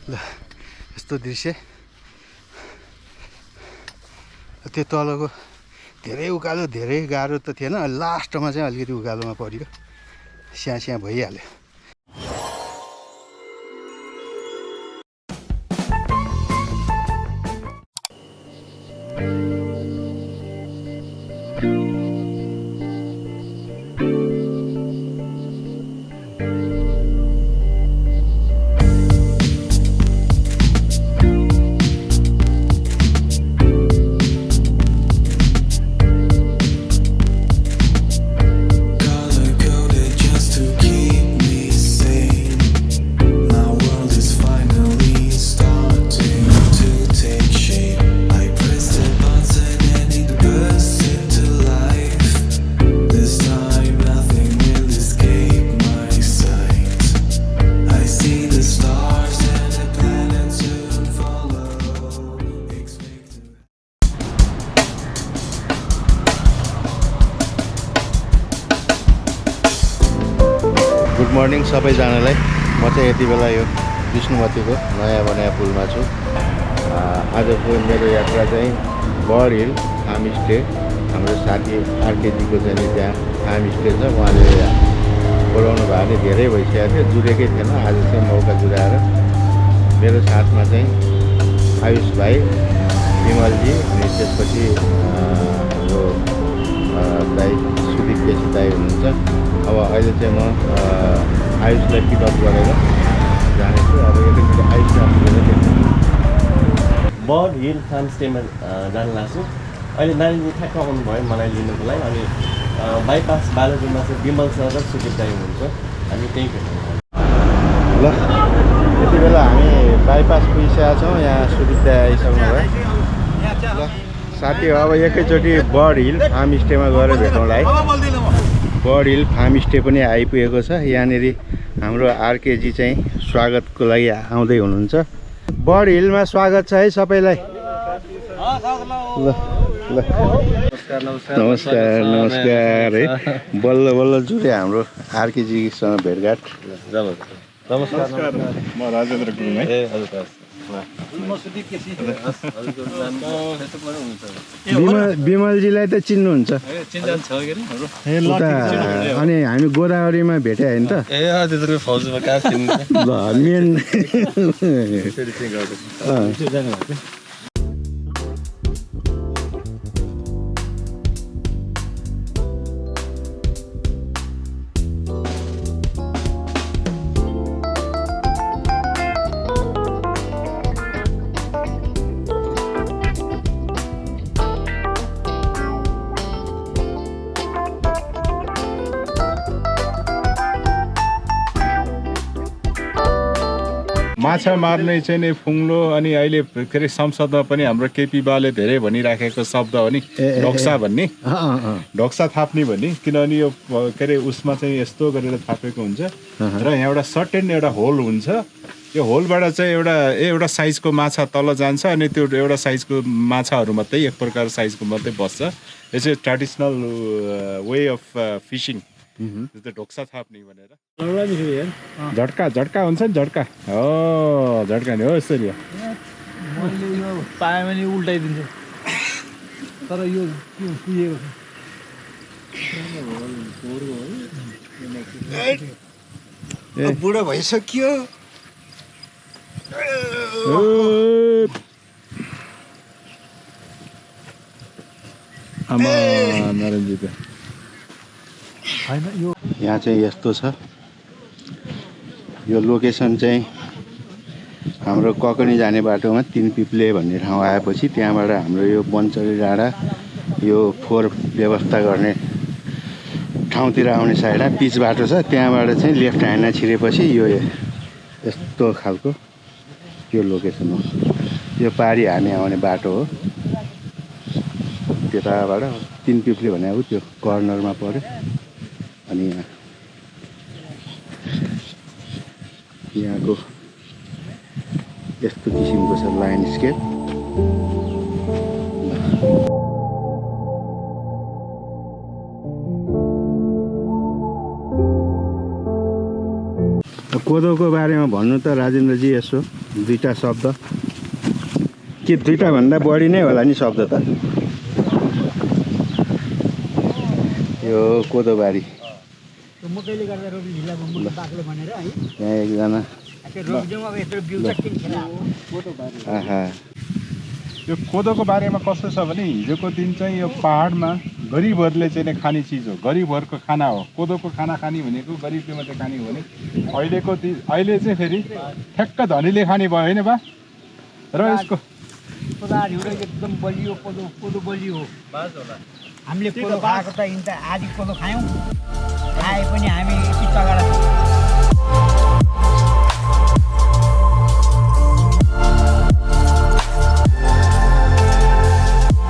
ल यस्तो दृश्य त्यो तलको धेरै उकालो धेरै गाह्रो त थिएन लास्टमा चाहिँ अलिकति उकालोमा पर्यो स्याँ भइहाल्यो गुड मर्निङ सबैजनालाई म चाहिँ यति बेला यो विष्णुमतीको नयाँ बनाया पुलमा छु आजको मेरो यात्रा चाहिँ बर्डहिल फार्मस्टे हाम्रो साथी आरकेजीको चाहिँ त्यहाँ फार्मस्टे छ उहाँले बोलाउनु भएको थियो धेरै भइसकेको थियो जुरेकै थिएन आज चाहिँ मौका जुराएर मेरो साथमा चाहिँ आयुष भाइ विमलजी अनि त्यसपछि हाम्रो दाइ सुदीप केसी दाइ हुनुहुन्छ अब अहिले चाहिँ म आयुषलाई पिकअप गरेर जानेछु अब एकैचोटि आयुषलाई बर्डहिल फार्मस्टेमा जान लाग्छु अहिले नानीले ठ्याक्क आउनुभयो मलाई लिनुको लागि अनि बाइपास बालाजुमा चाहिँ विमल सर र सुदीप दाइ हुनुहुन्छ हामी त्यहीँ भेट्नु ल यति बेला हामी बाइपास पुगिसकेका छौँ यहाँ सुदीप दाइ आइसक्नु भयो ल साथी अब एकैचोटि बर्डहिल फार्मस्टेमा गएर भेटौँला है बर्डहिल फार्मस्टे पनि आइपुगेको छ यहाँनिर हाम्रो आरकेजी चाहिँ स्वागतको लागि आउँदै हुनुहुन्छ बर्डहिलमा स्वागत छ है सबैलाई ल ल नमस्कार है बल्ल बल्ल जुरे हाम्रो आरकेजीसँग भेटघाट नमस्कार म राजेन्द्र गुरुङ है विमलजीलाई त चिन्नुहुन्छ अनि हामी गोदावरीमा भेटे होइन त ल मेन माछा मार्ने चाहिँ नि फुङ्लो अनि अहिले के अरे संसदमा पनि हाम्रो केपी बाले धेरै भनिराखेको शब्द हो नि ढोक्सा भन्ने ढोक्सा थाप्ने भन्ने किनभने यो के अरे उसमा चाहिँ यस्तो गरेर थापेको हुन्छ र यहाँ एउटा सर्टेन एउटा होल हुन्छ यो होलबाट चाहिँ एउटा साइजको माछा तल जान्छ अनि त्यो एउटा साइजको माछाहरू मात्रै एक प्रकार साइजको मात्रै बस्छ यो चाहिँ ट्रेडिसनल वे अफ फिसिङ ढोक्सा थाप्ने भनेर झट्का हुन्छ नि झट्का हो झट्का नि हो यसरी मैले यो पाएँ भने उल्टाइदिन्छु तर यो कुहिएको छ बुढो भइसक्यो आमा नरेन्जी त यहाँ चाहिँ यस्तो छ यो लोकेसन चाहिँ हाम्रो ककनी जाने बाटोमा तिनपिप्ले भन्ने ठाउँ आएपछि त्यहाँबाट हाम्रो यो बन्चरी डाँडा यो फोहोर व्यवस्था गर्ने ठाउँतिर आउने साइडमा पिच बाटो छ त्यहाँबाट चाहिँ लेफ्ट ह्यान्डमा छिरेपछि यो यस्तो खालको यो लोकेसन हो यो पारी हामी आउने बाटो हो त्यताबाट तिनपिप्ले भनेको त्यो कर्नरमा पर्यो अनि यहाँको यस्तो किसिमको छ ल्यान्डस्केप कोदोको बारेमा भन्नु त राजेन्द्रजी यसो दुईटा शब्द के दुईटा भन्दा बढी नै होला नि शब्द त यो कोदोबारी मकैले गर्दा रोप्ने ढिला भयो बाक्लो भनेर है यहाँ एकजना रोप्छौँ अब यत्रो बिउ चट्टिङ खेर आहा यो कोदोको बारेमा कस्तो छ भने हिजोको दिन चाहिँ यो पहाडमा गरिबहरूले चाहिँ खाने चिज हो गरिबहरूको खाना हो कोदोको खाना खाने भनेको गरिबले मात्रै खाने हो भने अहिले चाहिँ फेरि ठ्याक्क धनीले खाने भयो होइन बा र यसको कोदाहरू एकदम बलियो कोदो बलियो हो हामीले कोदो खाएको त यिन त आधी कोदो खायौँ खाए पनि हामी यति तगडा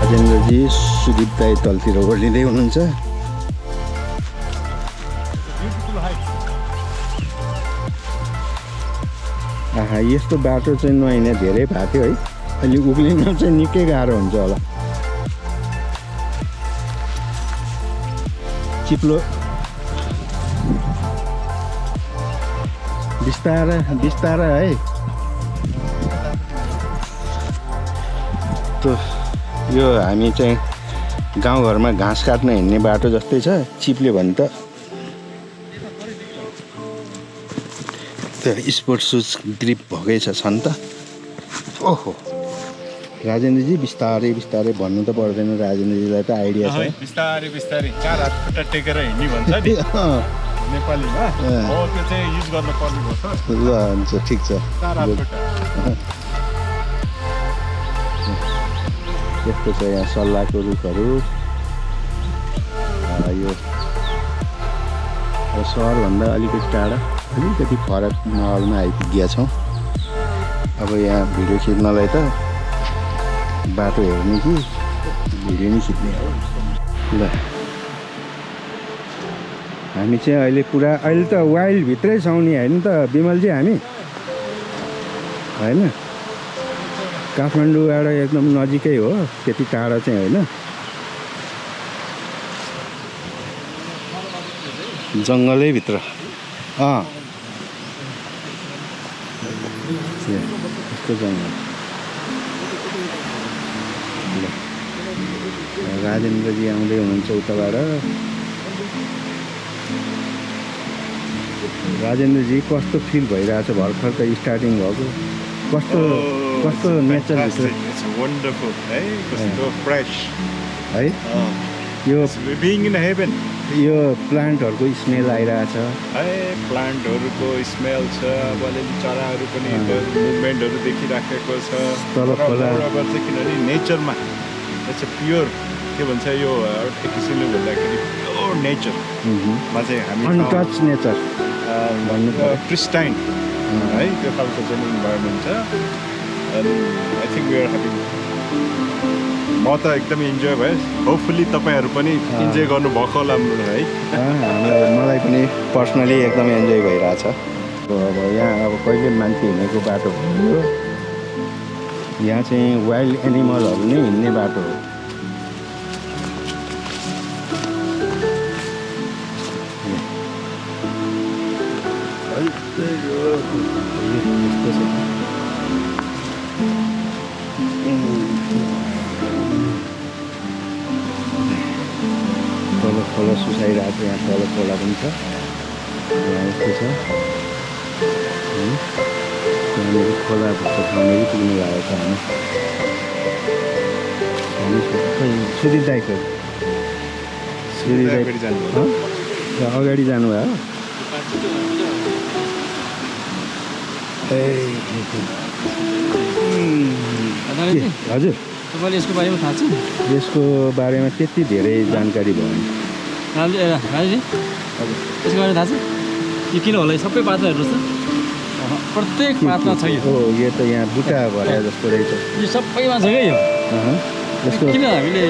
राजेन्द्रजी सुदीप दाई तलतिर ओर्लिँदै हुनुहुन्छ आहा यस्तो बाटो चाहिँ नहिने धेरै भएको थियो है अहिले उक्लिन चाहिँ निकै गाह्रो हुन्छ होला चिप्लो बिस्तारै बिस्तारै है त यो हामी चाहिँ गाउँघरमा घाँस काट्न हिँड्ने बाटो जस्तै छ चिप्ल्यो भने त त्यो स्पोर्ट सुज ग्रिप भएकै छन् त ओहो राजेन्द्रजी बिस्तारै बिस्तारै भन्नु त पर्दैन राजेन्द्रजीलाई त आइडिया छ बिस्तारै बिस्तारै 4 हात खुट्टा टेकेर हिँड्ने भन्छ नि नेपालीमा हो त्यो चाहिँ युज गर्न पर्ने भयो ल हुन्छ ठिक छ 4 हात खुट्टा यस्तो छ यहाँ सल्लाहको रुखहरू यो सहरभन्दा अलिकति टाढा अलिकति फरक माहौलमा आइपुगेका छौँ अब यहाँ भिडियो खिच्नलाई त बाटो हेर्ने कि भिडियो नै खिच्ने हो ल हामी चाहिँ अहिले पुरा अहिले त वाइल्डभित्रै छौँ नि होइन त विमलजी हामी होइन काठमाडौँबाट एकदम नजिकै हो त्यति टाढा चाहिँ होइन जङ्गलै भित्र यस्तो जङ्गल राजेन्द्रजी आउँदै हुनुहुन्छ उताबाट राजेन्द्रजी कस्तो फिल भइरहेछ भर्खर त स्टार्टिङ भएको कस्तो नेचर वन्डरफुल है कस्तो फ्रेश है यो बिइङ इन हेभन यो प्लान्टहरूको स्मेल आइरहेछ है प्लान्टहरूको स्मेल छ अब अलिअलि चराहरू पनि मुभमेन्टहरू देखिराखेको छ तल खोला चाहिँ किनभने नेचरमा इट्स प्योर के भन्छ यो एक किसिमले भन्दाखेरि प्योर नेचरमा चाहिँ हामी अनटच नेचर भन्नु प्रिस्टाइन है त्यो खालको चाहिँ इन्भाइरोमेन्ट छ अनि I think we are happy म त एकदमै इन्जोय भयो होपफुल्ली तपाईँहरू पनि इन्जोय गर्नुभएको होला है मलाई पनि पर्सनली एकदमै इन्जोय भइरहेछ अब यहाँ अब कहिले मान्छे हिँडेको बाटो भयो यहाँ चाहिँ वाइल्ड एनिमलहरू नै हिँड्ने बाटो हो तल खोला सुसाइरहेको यहाँ तल खोला पनि छ यहाँ यस्तो छ त्यहाँनिर खोलाभित्र ठाउँनिर पुग्नु भएको छ हामी सुदीप दाइ खोइ सुदीप दाइ अगाडि जानुभयो हजुर तपाईँले यसको बारेमा थाहा छ यसको बारेमा त्यति धेरै जानकारी भएन राजुजी यसको बारेमा थाहा छ यो किन होला सबै पातमा हेर्नुहोस् त प्रत्येक पातमा छ यो यो त यहाँ बुट्टा भरे जस्तो रहेछ यो सबैमा छ क्या यो यसको किन हामीले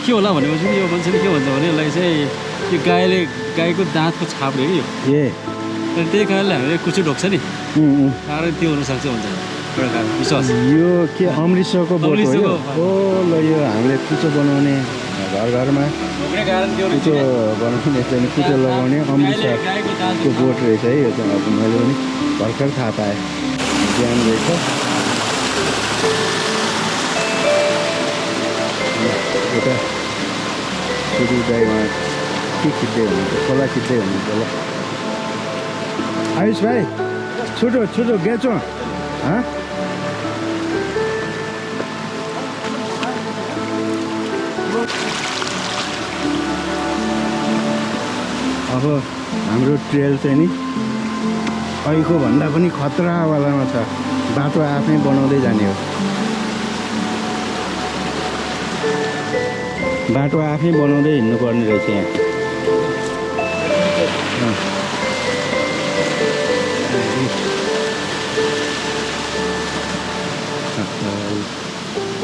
के होला भनेपछि यो मान्छेले के भन्छ भने यसलाई चाहिँ यो गाईको दाँतको छाप हो कि यो अनि त्यही कारणले हामीले कुचो ढोक्छ नि कारण त्यो हुनसक्छ भन्छ विश्वास यो के अमृतसरको बोट हो ओ ल यो हामीले कुचो बनाउने घर घरमा कुचो बनाउने चाहिँ कुचो लगाउने अमृतसरको बोट रहेछ है। यो चाहिँ अब मैले पनि भर्खर थाहा पाएँ, ज्ञान रहेछ। यता सुरु दाइमा के खिच्दै हुनुहुन्छ, खोला खिच्दै हुनुहुन्छ ल। आयुष भाइ छुटो छुटो गेचो अब हाम्रो ट्रेल चाहिँ नि अहिलेको भन्दा पनि खतरावालामा छ। बाटो आफै बनाउँदै जाने हो, बाटो आफै बनाउँदै हिँड्नुपर्ने रहेछ यहाँ।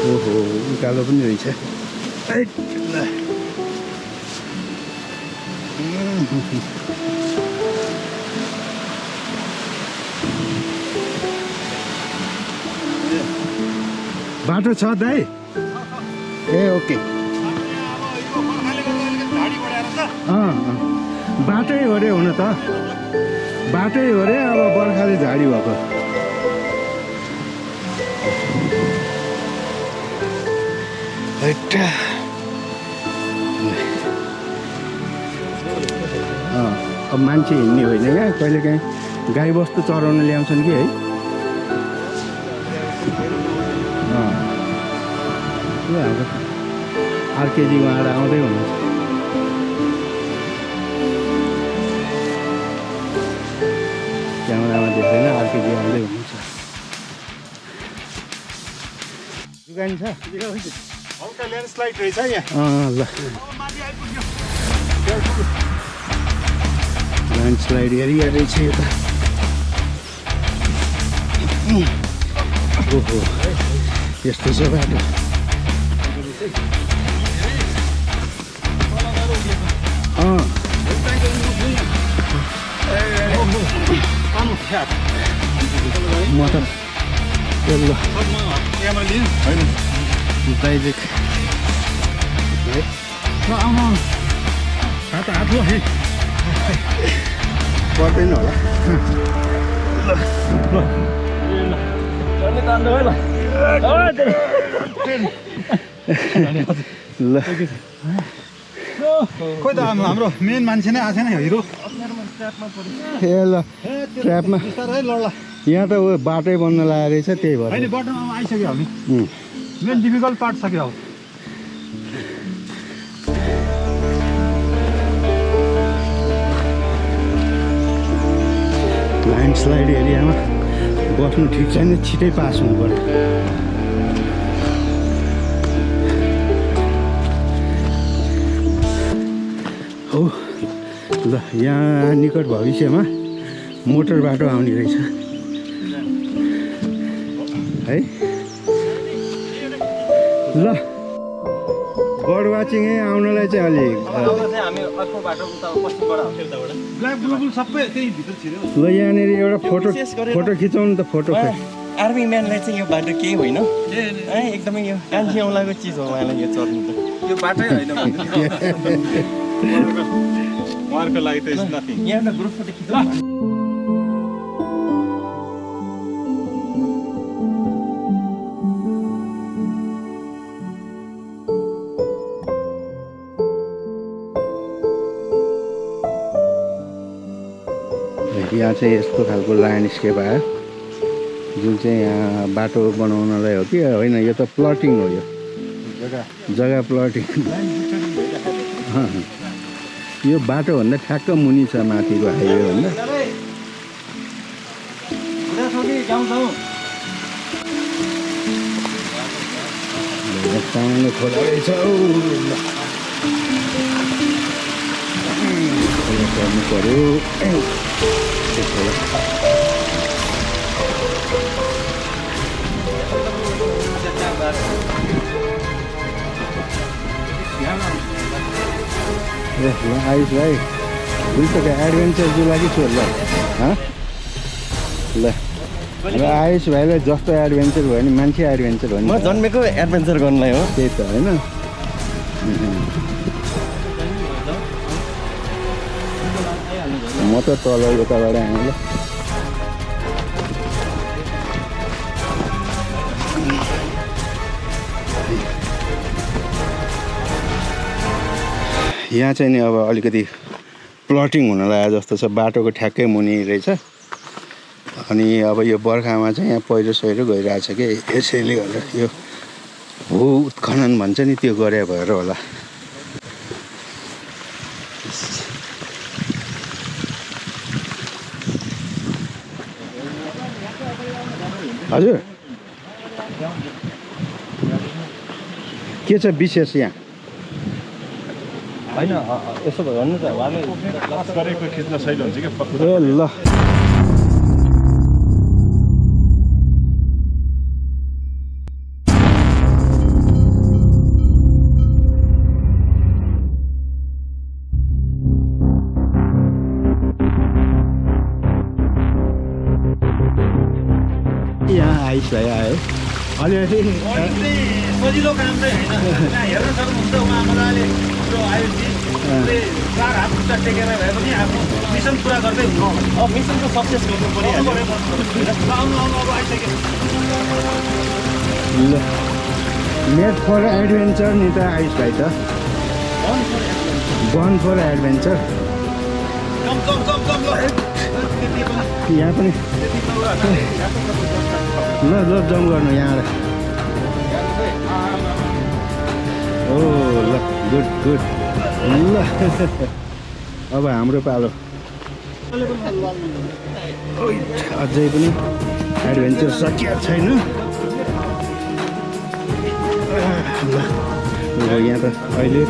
ओहो उकालो पनि रहेछ। बाटो छ दाइ? ए ओके। बाटै हो रे, हुन त बाटै हो रे। अब बर्खाले झाडी भएको। अब मान्छे हिँड्ने होइन क्या, कहिले काहीँ गाई बस्तु चराउन ल्याउँछन् कि है। हाम्रो आरकेजी उहाँबाट आउँदै हुनुहुन्छ। क्यामेरामा देख्दैन, आरकेजी आउँदै हुनुहुन्छ। दुकान छ हल्का ल्यान्डस्लाइड रहेछ यहाँ। ल ल्यान्डस्लाइड एरिया रहेछ यो त। ओहो यस्तो छ बाटो। म त पर्दैन होला। ल खोइ त हाम्रो मेन मान्छे नै आएको छैन हिरो। ए ल ट्र्यापमा यहाँ त ऊ बाटै बन्न लागेको रहेछ, त्यही भएर अहिले बाटोमा आइसक्यो हामी। मेन डिफिकल्ट पार्ट सक्यो अब। ल्यान्डस्लाइड एरियामा बस्नु ठिक छैन, छिटै पास हुनु पर्यो। हो ल यहाँ निकट भविष्यमा मोटर बाटो आउने रहेछ है। ल बर्ड वाचिङ आउनलाई चाहिँ अलि ल यहाँनिर एउटा फोटो खिचाउनु त। फोटो आर्मी म्यानलाई चाहिँ यो बाटो केही होइन है, एकदमै यो कान्छी औँलाको चिज हो उहाँलाई यो चढ्नु त। यो बाटै होइन उहाँहरूको लागि त यहाँ एउटा ग्रुप फोटो खिच्नु। यहाँ चाहिँ यस्तो खालको ल्यान्डस्केप आयो, जुन चाहिँ यहाँ बाटो बनाउनलाई हो कि होइन। यो त प्लटिङ हो, यो जग्गा प्लटिङ। यो बाटोभन्दा ठ्याक्क मुनि छ माथिको हाइवेभन्दा। सामान्य खोला रहेछ। खोला चढ्नु पर्यो। ल आयुष भाइ बुझिसक्यो, एडभेन्चर जुलाकी छु ल। ल आयुष भाइलाई जस्तो एडभेन्चर भयो नि मान्छे एडभेन्चर हो नि। म जन्मेको एडभेन्चर गर्नलाई हो। त्यही त होइन, म त तल यताबाट आएँ ल। यहाँ चाहिँ नि अब अलिकति प्लटिङ हुन लाग्यो जस्तो छ, बाटोको ठ्याक्कै मुनि रहेछ। अनि अब यो बर्खामा चाहिँ यहाँ पहिरो सहिरो गइरहेछ कि यसैले गर्दा यो भू उत्खनन भन्छ नि त्यो गरे भएर होला। हजुर के छ विशेष यहाँ? होइन यसो भन्नु त उहाँले गरेको खिच्न सहिलो हुन्छ कि ए ल यहाँ आइस आयो अलिअलि सजिलो काम चाहिँ होइन। यहाँ हेर्न सक्नुहुन्छ उहाँ मजाले यो आयुषजी 4 हात खुट्टा टेकेर भए पनि आफ्नो मिसन पुरा गर्दै हुनु। अब मिसनको सक्सेस गर्नु परिहाल्यो। आउनु अब आइसक्यो। ल मेड फर एडभेन्चर नि त आइस भाइ त बर्न फर एडभेन्चर। यहाँ पनि ल ल जम्प गर्नु यहाँ ओ ल गुड गुड ल अब हाम्रो पालो अझै पनि एडभेन्चर सकिएको छैन। ल यहाँ त अहिले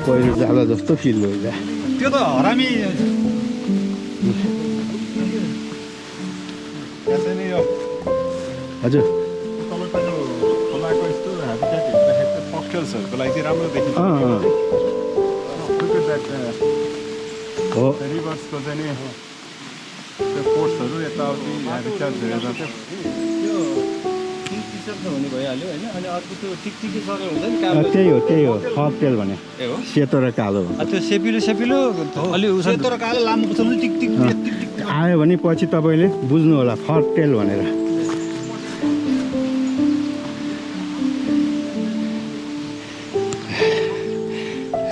पहिरो जाला जस्तो फिल भइरहेको। त्यो त हरामी हजुर तपाईँको यो खोलाको यस्तो ह्याबिटेट हेर्दाखेरि चाहिँ फक्सटेल्सहरूको लागि चाहिँ राम्रो देखिन्छ। हो रिभर्सको चाहिँ नि त्यो पोर्ट्सहरू यताउति रिचार्ज हेर्दा चाहिँ हुने भइहाल्यो होइन। अनि अर्को त्यो टिकटिकी सर हुन्छ नि त्यही हो फकटेल भने सेतो र कालो त्यो सेपिलो अलि सेतो र कालो लामो पुछ्नु टिक टिक आयो भने पछि तपाईँले बुझ्नु होला फकटेल भनेर।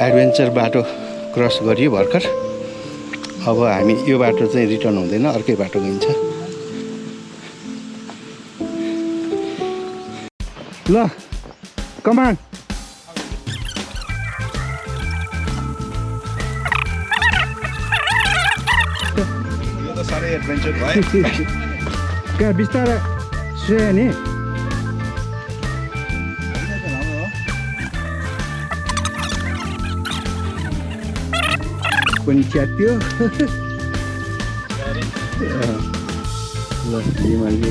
एडभेन्चर बाटो क्रस गरियो भर्खर। अब हामी यो बाटो चाहिँ रिटर्न हुँदैन, अर्कै बाटो गइन्छ। ल कमान यो त साह्रै एडभेन्चर भयो। कहाँ बिस्तारै सुयो नि पनि च्यात्यो। ल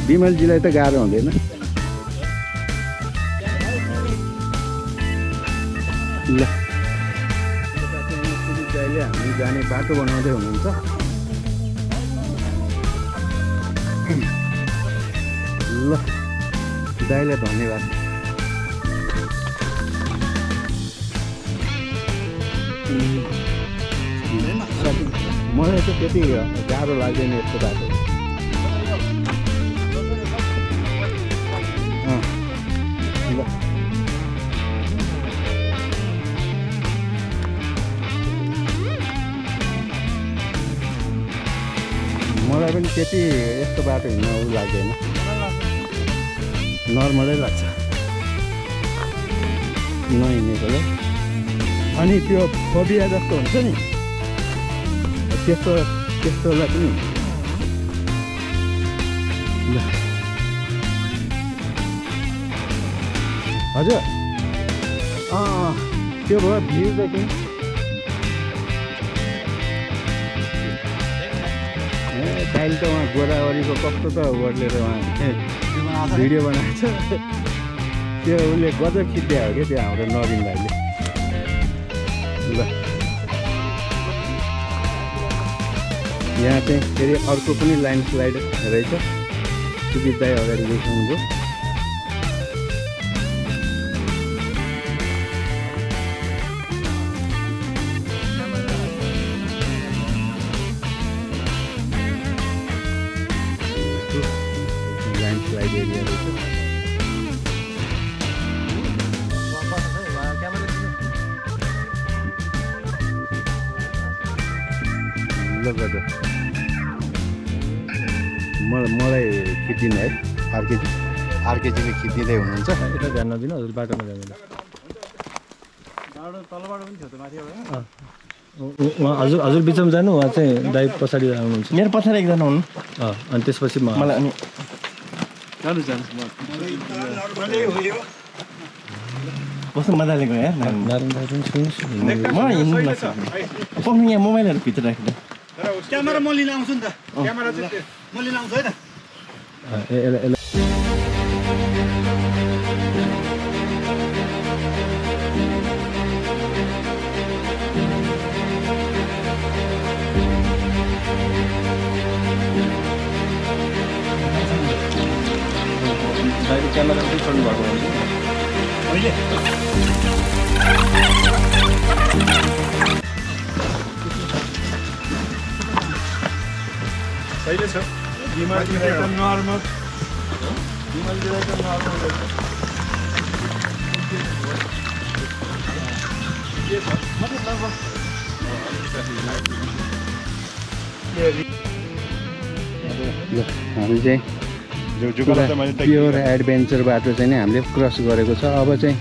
बिमलजीलाई त गाह्रो हुँदैन। ल दाइले हामी जाने बाटो बनाउँदै हुनुहुन्छ। ल दाइलाई धन्यवाद। मलाई त त्यति गाह्रो लाग्दैन यस्तो बाटो। ल मलाई पनि त्यति यस्तो बाटो हिँड्न लाग्दैन, नर्मलै लाग्छ नहिँडेकोले। अनि त्यो फोबिया जस्तो हुन्छ नि त्यस्तोलाई पनि ल हजुर त्यो भयो भ्यू देखि दाइले त उहाँ गोदावरीको कस्तो त ओर्लेर उहाँ भिडियो बनाएको छ। त्यो उसले गजब खिच्दै हो क्या त्यो हाम्रो नवीन भाइले। ल यहाँ चाहिँ फेरि अर्को पनि ल्यान्डस्लाइड रहेछ। सुजित दाइ अगाडि देख्नुभयो। ल गज मलाई खिचिदिनु है आरकेजीले खिचिदिँदै हुनुहुन्छ। यता ध्यान नदिनु हजुर बाटोमा जाँदैन हजुर बिचमा जानु उहाँ चाहिँ दाइ पछाडि आउनुहुन्छ मेरो पछाडि एकजना हुनु अनि त्यसपछि मलाई अनि कस्तो मजाले गयो यार नारायण दाइ पनि सुन्नुहोस् म हिँड्नु नसक्ने पक्नु यहाँ मोबाइलहरू भित्र राख्दा क्यामेरा म लिन आउँछु नि त क्यामेरा चाहिँ म लिन आउँछु है त दाइले क्यामेरा पनि छोड्नु भएको हुन्छ अहिले कहिले छ बिमारीलाई त नर्मल ल हामी चाहिँ प्योर एडभेन्चर बाटो चाहिँ नि हामीले क्रस गरेको छ। अब चाहिँ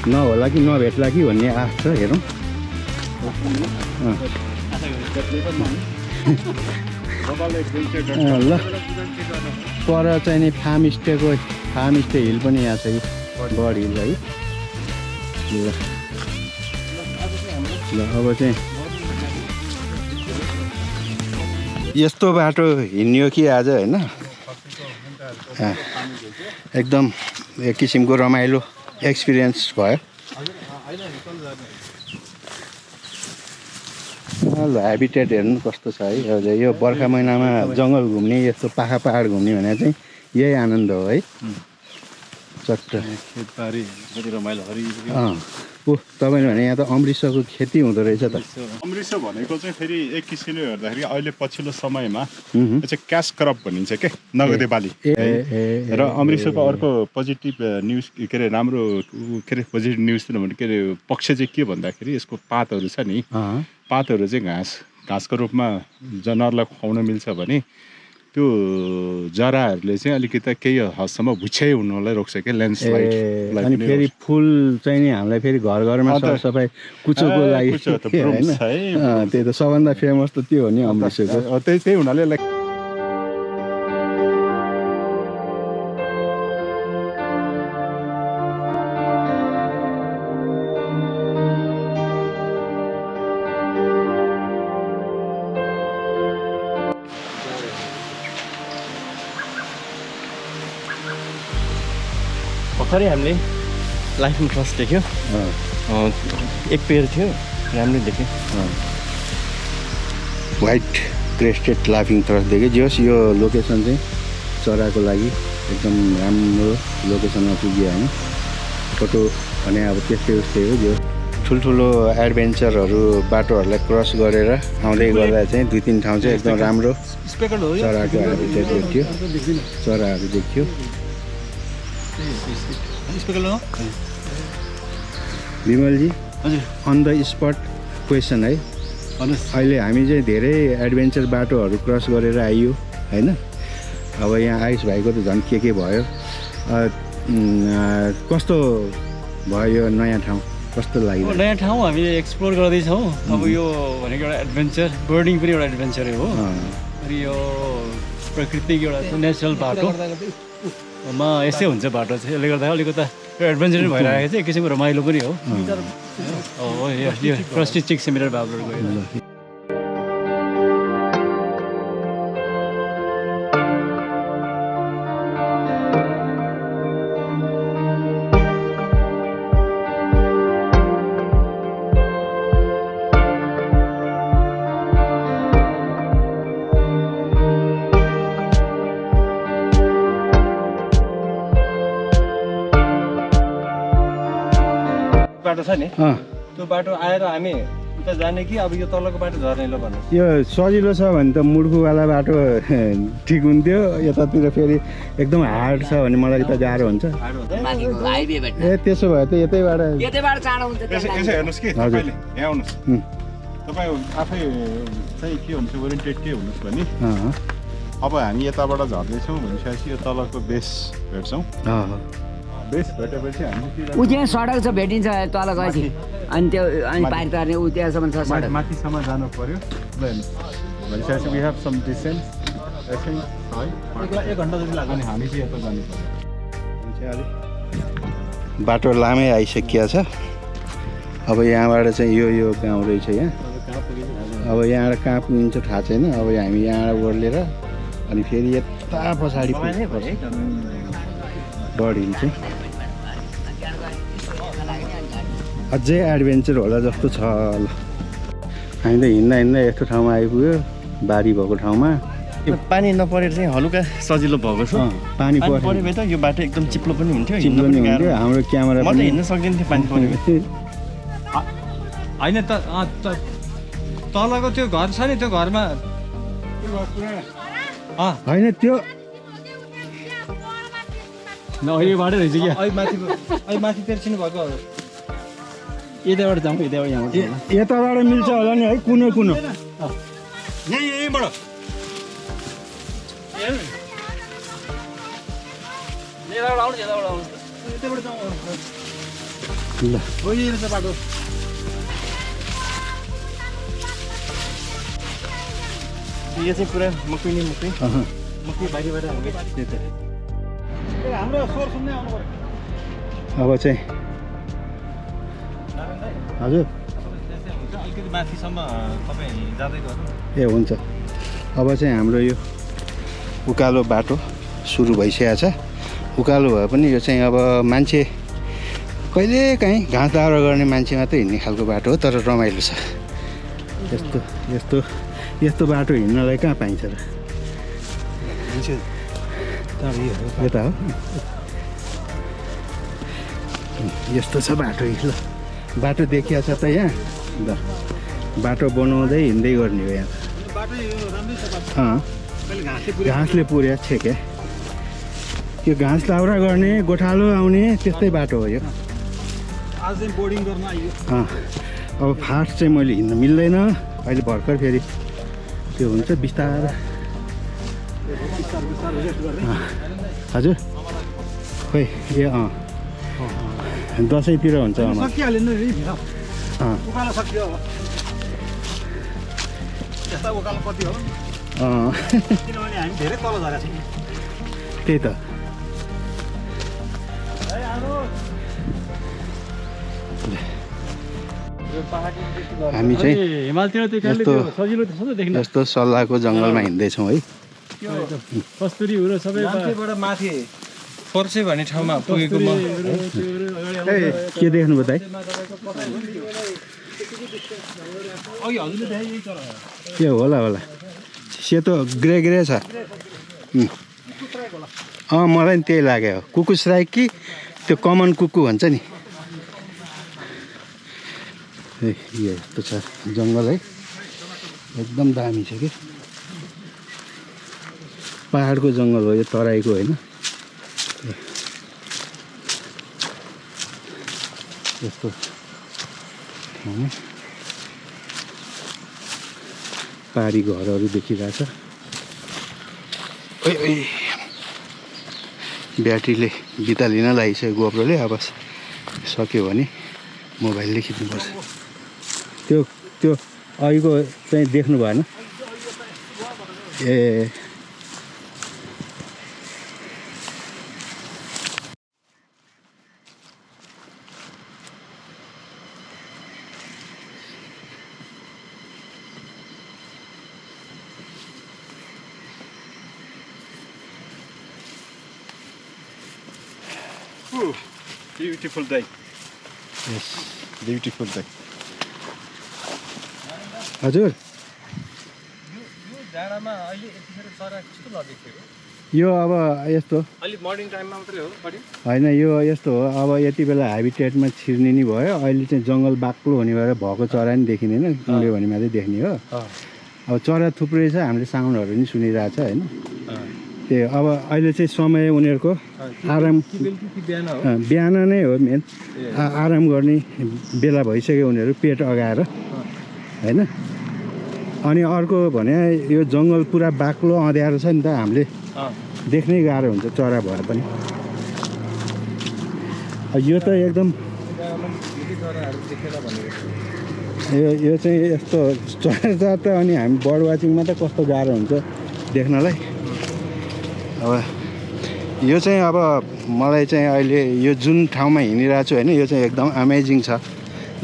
नहोला कि नभेट्ला कि भन्ने आश छ। हेरौँ ल पर चाहिँ नि फार्म स्टे हिल पनि यहाँ छ कि बर्ड हिल है। ल अब चाहिँ यस्तो बाटो हिँड्यो कि आज होइन एकदम एक किसिमको रमाइलो एक्सपिरियन्स भयो। ल हेबिटेट हेर्नु कस्तो छ है। हजुर यो बर्खा महिनामा जङ्गल घुम्ने यस्तो पहाड घुम्ने भने चाहिँ यही आनन्द हो है। चट्ट खेतबारी कति रमाइलो हरियो तपाईँले भने यहाँ त अमृतसरको खेती हुँदो रहेछ त। अमृतसर भनेको चाहिँ फेरि एक किसिमले हेर्दाखेरि अहिले पछिल्लो समयमा यो चाहिँ क्यास क्रप भनिन्छ के नगदे बाली र अमृतसरको अर्को पोजिटिभ न्युज के अरे राम्रो के अरे पोजिटिभ न्युज भने के अरे पक्ष चाहिँ के भन्दाखेरि यसको पातहरू छ नि पातहरू चाहिँ घाँसको रूपमा जनावरलाई खुवाउन मिल्छ भने त्यो जराहरूले चाहिँ अलिकति केही हदसम्म भुच्याइ हुनलाई रोक्छ क्या ल्यान्डस्लाइड। अनि फेरि फुल चाहिँ नि हामीलाई फेरि घर घरमा सरसफाइ कुचोको लागि होइन त्यही त सबभन्दा फेमस त त्यो हो नि अमृतसरको। त्यही हुनाले भर्खरै हामीले लाइफमा ट्रस्ट देख्यो एक पेयर थियो राम्रो देख्यो व्हाइट क्रेस्टेड लाफिङ थ्रस देख्यो। जे होस् यो लोकेसन चाहिँ चराको लागि एकदम राम्रो लोकेसनमा पुग्यो होइन। फोटो भने अब त्यस्तै उस्तै हो। जो ठुल्ठुलो एडभेन्चरहरू बाटोहरूलाई क्रस गरेर आउँदै गर्दा चाहिँ 2-3 ठाउँ चाहिँ एकदम राम्रो चराहरू देखियो। Vimalji on the spot question है। अहिले हामी चाहिँ धेरै एडभेन्चर बाटोहरू क्रस गरेर आइयो होइन। अब यहाँ आयुष भाइको त झन् के भयो कस्तो भयो यो नयाँ ठाउँ कस्तो लाग्यो? नयाँ ठाउँ हामीले एक्सप्लोर गर्दैछौँ। अब यो भनेको एउटा एडभेन्चर बर्डिङ पनि एउटा एडभेन्चरै हो। अनि यो प्रकृतिको एउटा नेचुरल बाटोमा यस्तै हुन्छ बाटो चाहिँ। यसले गर्दा अलिकता एडभेन्चर पनि भइरहेको छ एक किसिमको रमाइलो पनि हो। यो क्रस्टी चिक सेमिनार बाबुहरू गयो। बाटो छ नि त्यो बाटो आएर हामी उता जाने कि अब यो तलको बाटो झर्ने ल भन्नु। यो सजिलो छ भने त मुडुकुवाला बाटो ठिक हुन्थ्यो यतातिर फेरि एकदम हार्ड छ भने मलाई त गाह्रो हुन्छ ए त्यसो भए त यतैबाट चाँडो हुन्छ यसो हेर्नुहोस् कि तपाईँले यहाँ आउनुहोस् तपाईँ आफै चाहिँ के हुन्छ ओरिएन्टेड के हुनुहोस् भने अब हामी यताबाट झर्दैछौँ भनेपछि यो तलको बेस भेट्छौँ बेस भेटेपछि हामी ऊ त्यहाँ सडक छ भेटिन्छ तल गएपछि अनि त्यो अनि पारि तर्ने ऊ त्यहाँसम्म छ सडक माथिसम्म जानु पर्यो ल हेर्नुहोस् भनेपछि वी हेभ सम डिस्टेन्स एकछिन है 1 घन्टा जति लाग्छ अनि हामी चाहिँ यता जानु पर्यो बाटो लामै आइसकिया छ अब यहाँबाट चाहिँ यो गाउँ रहेछ यहाँ अब यहाँबाट कहाँ पुगिन्छ थाहा छैन अब हामी यहाँबाट ओर्लेर अनि फेरि यता पछाडि बढिन्छ अझै एडभेन्चर होला जस्तो छ ल हामी त हिँड्दा यस्तो ठाउँमा आइपुग्यो बारी भएको ठाउँमा पानी नपरेर चाहिँ हलुका सजिलो भएको छ पानी पऱ्यो भए त यो बाटो एकदम चिप्लो पनि हुन्थ्यो चिप्लो पनि हुन्थ्यो हाम्रो क्यामेरा म त हिँड्न सक्दिनँ पानी पऱ्यो भए होइन तलको त्यो घर छ नि त्यो घरमा होइन त्यो अहिले बाटो रहेछ क्या अहिले माथि तेर्सिनु भएको यताबाट जाउँ यहाँबाट यताबाट मिल्छ होला नि है कुनो यहीँबाट ल बाटो यो चाहिँ पुरा मकै बाहिरबाट हाम्रो स्वर सुन्दै आउनु पर्यो अब चाहिँ हजुर अलिकति माथिसम्म तपाईँ जाँदै गर्नु ए हुन्छ अब चाहिँ हाम्रो यो उकालो बाटो सुरु भइसकेको छ उकालो भए पनि यो चाहिँ अब मान्छे कहिलेकाहीँ घाँस दाउरा गर्ने मान्छे मात्रै हिँड्ने खालको बाटो हो तर रमाइलो छ यस्तो बाटो हिँड्नलाई कहाँ पाइन्छ र यता हो यस्तो छ बाटो ल बाटो देखिया छ त यहाँ ल बाटो बनाउँदै हिँड्दै गर्ने हो यहाँ घाँसले पुर्या छ क्या त्यो घाँस दाउरा गर्ने गोठालो आउने त्यस्तै बाटो हो यो आज चाहिँ बोर्डिङ गर्न आइयो अब फास्ट चाहिँ मैले हिँड्न मिल्दैन अहिले भर्खर फेरि त्यो हुन्छ बिस्तारै हजुर खोइ ए दसैँतिर हुन्छ सकिहाल्यो नि उकालो सकियो यस्ता उकालो कति हो किनभने हामी धेरै तल झरेका छौँ त्यही त हामी चाहिँ हिमालतिर यस्तो सल्लाहको जङ्गलमा हिँड्दैछौँ है कस्तुरीहरू सबै माथिबाट माथि फोर्से भन्ने ठाउँमा पुगेको के देख्नुभयो त के होला सेतो ग्रे छ मलाई नि त्यही लाग्यो कुकुस राई कि त्यो कमन कुकु भन्छ नि यस्तो छ जङ्गल है एकदम दामी छ कि पहाडको जङ्गल हो यो तराईको होइन यस्तो पहाडी घरहरू देखिरहेछ ब्याट्रीले बिता लिन लागिसक्यो गोप्रोले अब सक्यो भने मोबाइलले खिच्नुपर्छ त्यो अहिलेको चाहिँ देख्नु भएन ए ब्युटिफुल day. यस ब्युटिफुल day. हजुर यो जाडामा अहिले यतिखेर चरा कस्तो लगेको थियो यो अब यस्तो अलिक मर्निङ टाइममा मात्रै हो बढी होइन यो यस्तो हो अब यति बेला हेबिटेटमा छिर्ने नि भयो अहिले चाहिँ जङ्गल बाक्लो हुने भएर भएको चरा नि देखिँदैन उड्यो भने मात्रै देख्ने हो अब चरा थुप्रै छ हामीले साउन्डहरू नि सुनिरहेछ होइन त्यो अब अहिले चाहिँ समय उनीहरूको आराम बिहान नै हो मेन आराम गर्ने बेला भइसक्यो उनीहरू पेट अगाएर होइन अनि अर्को भने यो जङ्गल पुरा बाक्लो अँध्यारो छ नि त हामीले देख्नै गाह्रो हुन्छ चरा भए पनि यो त एकदम यो चाहिँ यस्तो चरा त अनि हामी बर्ड वाचिङमा त कस्तो गाह्रो हुन्छ देख्नलाई अब यो चाहिँ अब मलाई चाहिँ अहिले यो जुन ठाउँमा हिँडिरहेको छु होइन यो चाहिँ एकदम अमेजिङ छ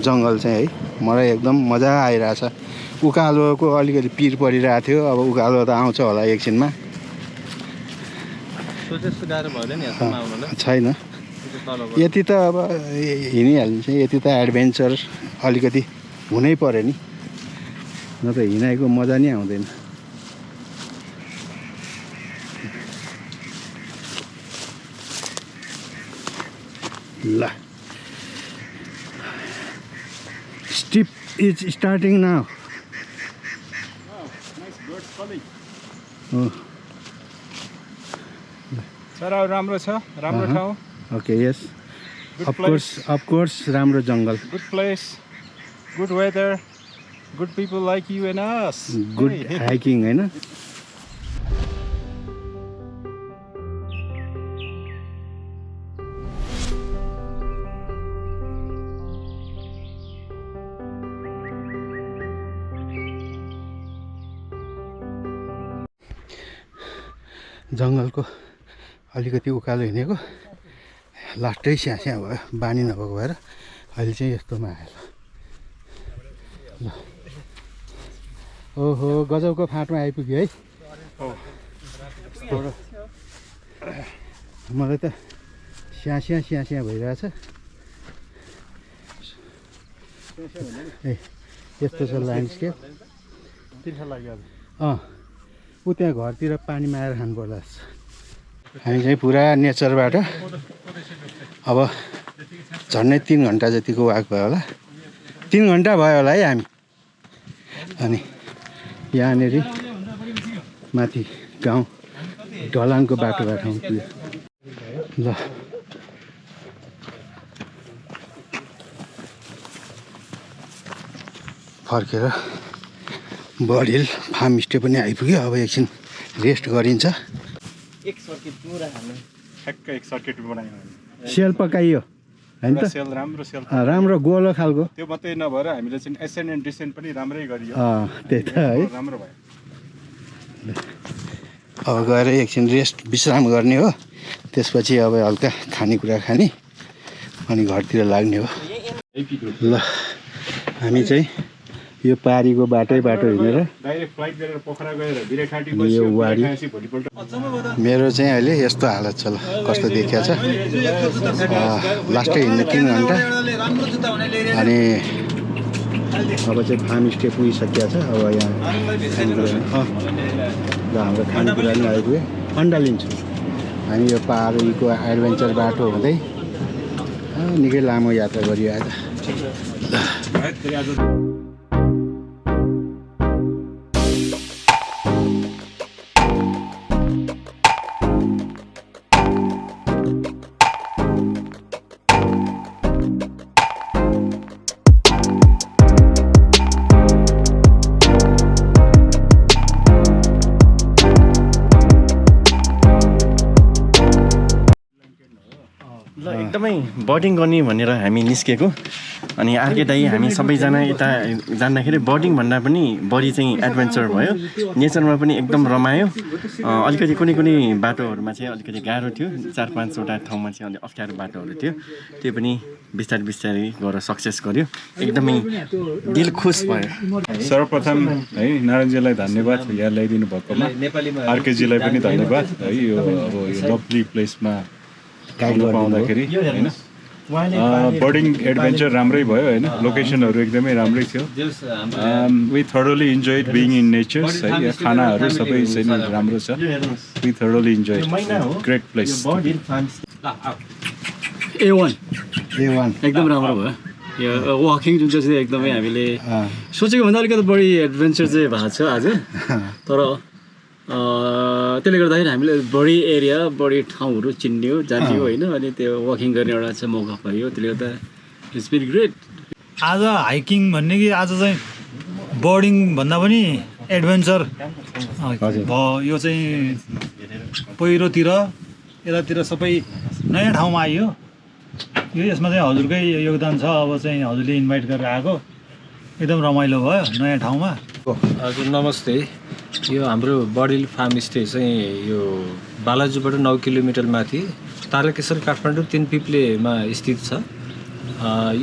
जङ्गल चाहिँ है मलाई एकदम मजा आइरहेछ उकालोको अलिकति पिर परिरहेको थियो अब उकालो त आउँछ होला एकछिनमा छैन यति त अब हिँडिहालिन्छ यति त एडभेन्चर अलिकति हुनै पर्यो नि न त हिँडाइको मजा नै आउँदैन ल स्टिप इज स्टार्टिङ नाउ चराहरू राम्रो छ राम्रो ठाउँ ओके यस अफ कोर्स राम्रो जङ्गल good place good weather good people like you and us good hiking होइन जङ्गलको अलिकति उकालो हिँडेको लास्टै स्यास्या भयो बानी नभएको भएर अहिले चाहिँ यस्तोमा आयो ल ओहो गजबको फाँटमा आइपुग्यो है मलाई त स्यास्या भइरहेछ ए यस्तो छ ल्यान्डस्केप ऊ त्यहाँ घरतिर पानीमा आएर खानु पर्ला हामी चाहिँ पुरा नेचरबाट अब झन्डै 3 घन्टा जतिको वाक भयो होला 3 घन्टा भयो होला है हामी अनि यहाँनिर माथि गाउँ ढलानको बाटोबाट पुग्यो ल फर्केर बर्डहिल फार्मस्टे पनि आइपुग्यो अब एकछिन रेस्ट गरिन्छ एक सर्किट बनायो सेल पकाइयो होइन त सेल राम्रो सेल राम्रो गोलो खालको त्यो मात्रै नभएर हामीले चाहिँ एसेन्ट एन्ड डिसेन्ट पनि राम्रै गरियो त्यही त है राम्रो भयो अब गएर एकछिन रेस्ट विश्राम गर्ने हो त्यसपछि अब हल्का खानेकुरा खाने अनि घरतिर लाग्ने हो ल हामी चाहिँ यो पारीको बाटो हिँडेर डाइरेक्ट फ्लाइट गरेर पोखरा गएर बिरेखाटी यो वाडी भोलिपल्ट मेरो चाहिँ अहिले यस्तो हालत छ ल कस्तो देखिया छ लास्टै हिँड्ने 3 घन्टा अनि अब चाहिँ फार्मस्टे पुगिसकेको छ अब यहाँ ल हाम्रो खानेकुरा पनि आइपुग्यो अन्डा लिन्छु हामी यो पारीको एडभेन्चर बाटो हुँदै निकै लामो यात्रा गरियो आज एकदमै बर्डिङ गर्ने भनेर हामी निस्केको अनि अर्कै दाइ हामी सबैजना यता जाँदाखेरि बर्डिङ भन्दा पनि बढी चाहिँ एडभेन्चर भयो नेचरमा पनि एकदम रमायो अलिकति कुनै बाटोहरूमा चाहिँ अलिकति गाह्रो थियो 4-5वटा ठाउँमा चाहिँ अलिक अप्ठ्यारो बाटोहरू थियो त्यो पनि बिस्तारै गरेर सक्सेस गर्यो एकदमै दिल खुस भयो सर्वप्रथम है नारायणजीलाई धन्यवाद यहाँ ल्याइदिनु भएकोमा आरकेजीलाई पनि धन्यवाद है यो अब यो लभली प्लेसमा गाइड पाउँदाखेरि हैन बर्डिङ एडभेन्चर राम्रै भयो होइन लोकेसनहरू एकदमै राम्रै थियो we thoroughly enjoyed being in nature's है यहाँ खानाहरू सबै चाहिँ राम्रो छ we thoroughly enjoyed great place A1 A1 एकदम राम्रो भयो यो वाकिङ जुन चाहिँ एकदमै हामीले सोचेको भन्दा अलिकति बढी एडभेन्चर चाहिँ भएको छ आज तर त्यसले गर्दाखेरि हामीले बढी एरिया बढी ठाउँहरू चिन्यो जान्यो होइन अनि त्यो वाकिङ गर्ने एउटा चाहिँ मौका पाइयो त्यसले गर्दा इट्स बिन ग्रेट आज हाइकिङ भन्ने कि आज चाहिँ बर्डिङ भन्दा पनि एडभेन्चर भयो यो चाहिँ पहिरोतिर यतातिर सबै नयाँ ठाउँमा आइयो यो यसमा चाहिँ हजुरकै योगदान छ अब चाहिँ हजुरले इन्भाइट गरेर आएको एकदम रमाइलो भयो नयाँ ठाउँमा हजुर नमस्ते यो हाम्रो बर्डहिल फार्मस्टे चाहिँ यो बालाजुबाट 9 किलोमिटर माथि तारकेश्वर काठमाडौँ तिनपिप्लेमा स्थित छ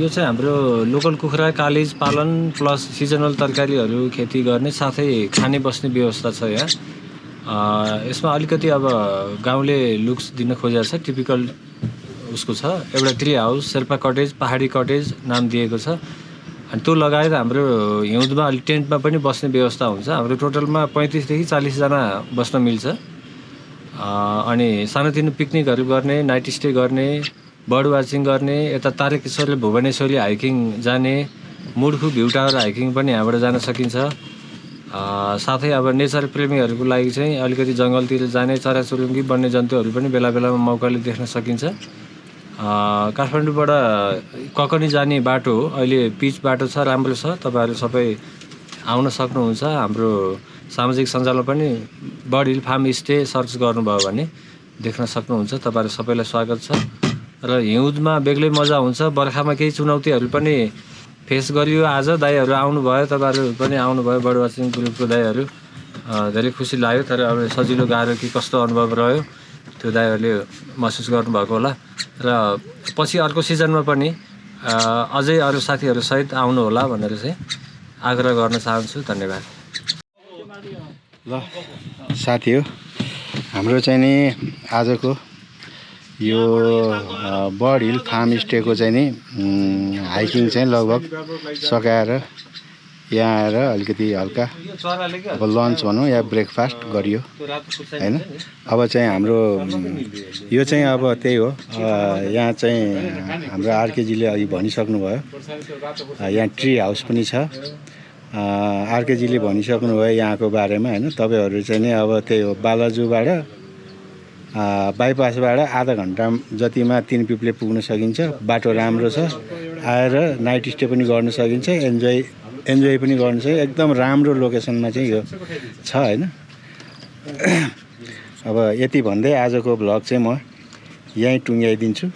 यो चाहिँ हाम्रो लोकल कुखुरा कालिज पालन प्लस सिजनल तरकारीहरू खेती गर्ने साथै खाने बस्ने व्यवस्था छ यहाँ यसमा अलिकति अब गाउँले लुक्स दिन खोजेको छ टिपिकल उसको छ एउटा ट्री हाउस शेर्पा कटेज पहाडी कटेज नाम दिएको छ अनि त्यो लगायत हाम्रो हिउँदमा अलि टेन्टमा पनि बस्ने व्यवस्था हुन्छ हाम्रो टोटलमा 35 देखि 40 जना बस्न मिल्छ अनि सानोतिनो पिकनिकहरू गर्ने नाइट स्टे गर्ने बर्ड वाचिङ गर्ने यता तारकेश्वरले भुवनेश्वरी हाइकिङ जाने मुडखु भ्यू टावर हाइकिङ पनि यहाँबाट जान सकिन्छ साथै अब नेचर प्रेमीहरूको लागि चाहिँ अलिकति जङ्गलतिर जाने चराचुरुङ्गी वन्यजन्तुहरू पनि बेला बेलामा मौकाले देख्न सकिन्छ काठमाडौँबाट ककनी जाने बाटो अहिले पिच बाटो छ राम्रो छ तपाईहरु सबै आउन सक्नुहुन्छ हाम्रो सामाजिक सञ्जालमा पनि बर्डहिल फार्म स्टे सर्च गर्नुभयो भने देख्न सक्नुहुन्छ तपाईहरु सबैलाई स्वागत छ र हिउँदमा बेग्लै मजा हुन्छ बर्खामा केही चुनौतीहरू पनि फेस गरियो आज दाइहरु आउनु भयो तपाईहरु पनि आउनु भयो बर्ड वाचिङ ग्रुपको दाइहरु धेरै खुसी लाग्यो तर अब सजिलो गाह्रो कि कस्तो अनुभव रह्यो त्यो दाइहरुले महसुस गर्नुभएको होला र पछि अर्को सिजनमा पनि अझै अरु साथीहरु सहित आउनु होला भनेर चाहिँ आग्रह गर्न चाहन्छु धन्यवाद ल साथी हो हाम्रो चाहिँ नि आजको यो बर्डहिल फार्म स्टेको चाहिँ नि हाइकिङ चाहिँ लगभग सकाएर यहाँ आएर अलिकति हल्का अब लन्च भनौँ या ब्रेकफास्ट गरियो हैन अब चाहिँ हाम्रो यो चाहिँ अब त्यही हो यहाँ चाहिँ हाम्रो आरकेजीले अघि भनिसक्नु भयो यहाँ ट्री हाउस पनि छ आरकेजीले भनिसक्नु भयो यहाँको बारेमा हैन तपाईहरु चाहिँ नि अब त्यही हो बालाजुबाट बाइपासबाट आधा घण्टा जतिमा तिनपिप्ले पुग्न सकिन्छ बाटो राम्रो छ आएर नाइट स्टे पनि गर्न सकिन्छ एन्जोय पनि गर्न सकिन्छ एकदम राम्रो लोकेसनमा चाहिँ यो छ हैन अब यति भन्दै आजको भ्लग चाहिँ म यहीँ टुङ्ग्याइदिन्छु